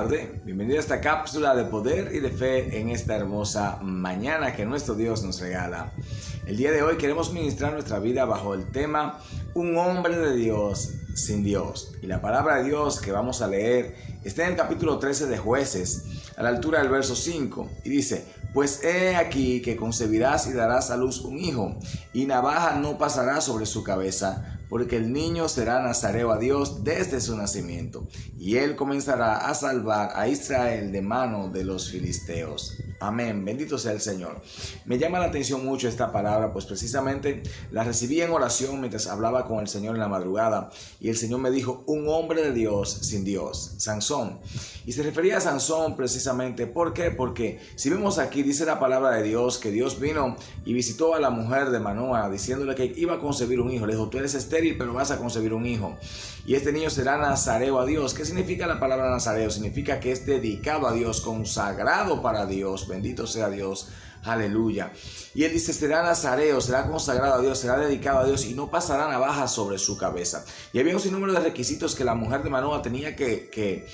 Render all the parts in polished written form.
tarde, bienvenido a esta cápsula de poder y de fe en esta hermosa mañana que nuestro Dios nos regala. El día de hoy queremos ministrar nuestra vida bajo el tema Un hombre de Dios sin Dios. Y la palabra de Dios que vamos a leer está en el capítulo 13 de Jueces, a la altura del verso 5, y dice: Pues he aquí que concebirás y darás a luz un hijo, y navaja no pasará sobre su cabeza, porque el niño será nazareo a Dios desde su nacimiento, y él comenzará a salvar a Israel de mano de los filisteos. Amén, bendito sea el Señor. Me llama la atención mucho esta palabra, pues precisamente la recibí en oración mientras hablaba con el Señor en la madrugada, y el Señor me dijo: un hombre de Dios sin Dios, Sansón. Y se refería a Sansón precisamente, ¿por qué? Porque si vemos aquí, dice la palabra de Dios que Dios vino y visitó a la mujer de Manoa, diciéndole que iba a concebir un hijo. Le dijo: tú eres estéril, pero vas a concebir un hijo, y este niño será nazareo a Dios. ¿Qué significa la palabra nazareo? Significa que es dedicado a Dios, consagrado para Dios. Bendito sea Dios. Aleluya. Y él dice: será nazareo, será consagrado a Dios, será dedicado a Dios, y no pasará navaja sobre su cabeza. Y había un sinnúmero de requisitos que la mujer de Manoa tenía que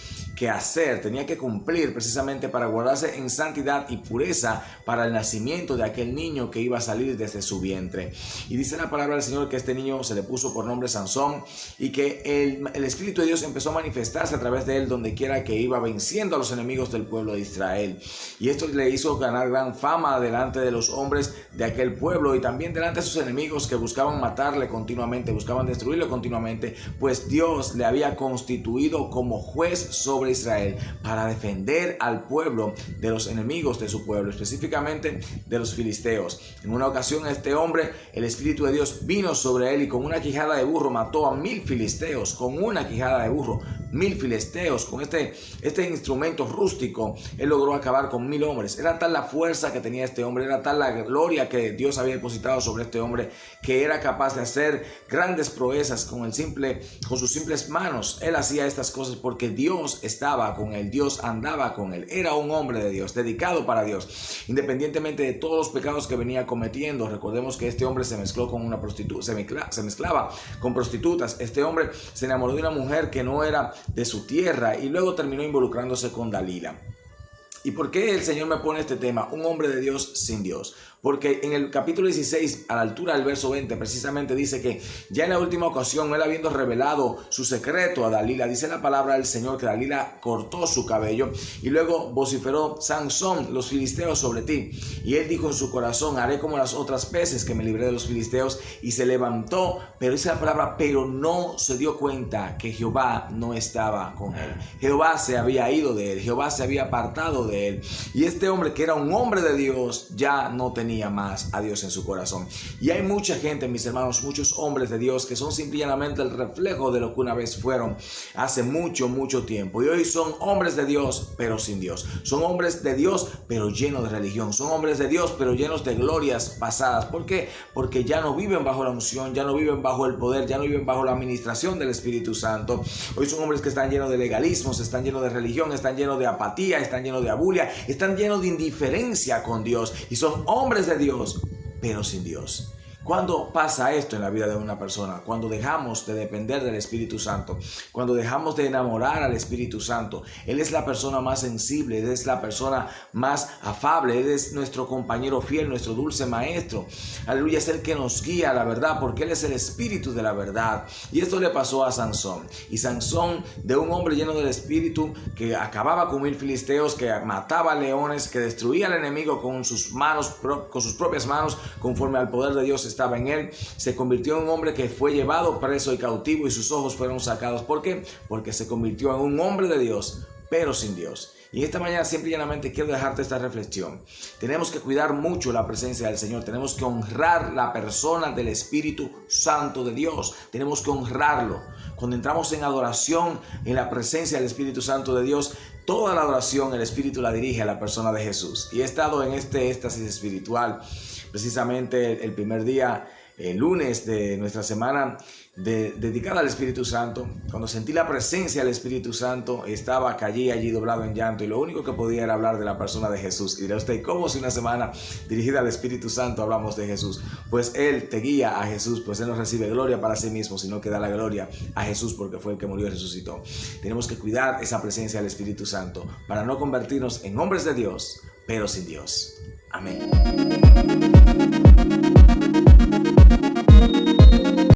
hacer, tenía que cumplir precisamente para guardarse en santidad y pureza para el nacimiento de aquel niño que iba a salir desde su vientre. Y dice la palabra del Señor que este niño se le puso por nombre Sansón, y que el Espíritu de Dios empezó a manifestarse a través de él donde quiera que iba, venciendo a los enemigos del pueblo de Israel. Y esto le hizo ganar gran fama delante de los hombres de aquel pueblo, y también delante de sus enemigos que buscaban matarle continuamente, buscaban destruirle continuamente, pues Dios le había constituido como juez sobre Israel para defender al pueblo de los enemigos de su pueblo, específicamente de los filisteos. En una ocasión este hombre, el Espíritu de Dios vino sobre él, y con una quijada de burro mató a 1000 filisteos. Con una quijada de burro, 1000 filisteos. Con este instrumento rústico, él logró acabar con 1000 hombres. Era tal la fuerza que tenía este hombre, era tal la gloria que Dios había depositado sobre este hombre, que era capaz de hacer grandes proezas con sus simples manos. Él hacía estas cosas porque Dios estaba con él, Dios andaba con él. Era un hombre de Dios, dedicado para Dios, independientemente de todos los pecados que venía cometiendo. Recordemos que este hombre se mezcló con una prostituta, se mezclaba con prostitutas. Este hombre se enamoró de una mujer que no era de su tierra, y luego terminó involucrándose con Dalila. ¿Y por qué el Señor me pone este tema? Un hombre de Dios sin Dios. Porque en el capítulo 16, a la altura del verso 20, precisamente dice que ya en la última ocasión, él habiendo revelado su secreto a Dalila, dice la palabra del Señor que Dalila cortó su cabello, y luego vociferó: Sansón, los filisteos sobre ti. Y él dijo en su corazón: haré como las otras veces que me libré de los filisteos. Y se levantó, pero dice la palabra, pero no se dio cuenta que Jehová no estaba con él. Jehová se había ido de él, Jehová se había apartado de él. Y este hombre, que era un hombre de Dios, ya no tenía más a Dios en su corazón. Y hay mucha gente, mis hermanos, muchos hombres de Dios que son simplemente el reflejo de lo que una vez fueron hace mucho tiempo, y hoy son hombres de Dios pero sin Dios. Son hombres de Dios pero llenos de religión. Son hombres de Dios pero llenos de glorias pasadas. ¿Por qué? Porque ya no viven bajo la unción, ya no viven bajo el poder, ya no viven bajo la administración del Espíritu Santo. Hoy son hombres que están llenos de legalismos, están llenos de religión, están llenos de apatía, están llenos de abulia, están llenos de indiferencia con Dios, y son hombres de Dios pero sin Dios. ¿Cuándo pasa esto en la vida de una persona? Cuando dejamos de depender del Espíritu Santo, cuando dejamos de enamorar al Espíritu Santo. Él es la persona más sensible, Él es la persona más afable, Él es nuestro compañero fiel, nuestro dulce maestro. Aleluya, es el que nos guía a la verdad, porque Él es el Espíritu de la verdad. Y esto le pasó a Sansón. Y Sansón, de un hombre lleno del Espíritu, que acababa con 1000 filisteos, que mataba leones, que destruía al enemigo con sus propias manos, conforme al poder de Dios estaba en él, se convirtió en un hombre que fue llevado preso y cautivo, y sus ojos fueron sacados. ¿Por qué? Porque se convirtió en un hombre de Dios pero sin Dios. Y esta mañana simple y llanamente quiero dejarte esta reflexión. Tenemos que cuidar mucho la presencia del Señor. Tenemos que honrar la persona del Espíritu Santo de Dios. Tenemos que honrarlo. Cuando entramos en adoración, en la presencia del Espíritu Santo de Dios, toda la adoración el Espíritu la dirige a la persona de Jesús. Y he estado en este éxtasis espiritual. Precisamente el primer día lunes de nuestra semana dedicada al Espíritu Santo. Cuando sentí la presencia del Espíritu Santo, estaba allí doblado en llanto, y lo único que podía era hablar de la persona de Jesús. Y dirá usted, ¿cómo si una semana dirigida al Espíritu Santo hablamos de Jesús? Pues Él te guía a Jesús, pues Él no recibe gloria para sí mismo, sino que da la gloria a Jesús porque fue el que murió y resucitó. Tenemos que cuidar esa presencia del Espíritu Santo para no convertirnos en hombres de Dios, pero sin Dios. Amén.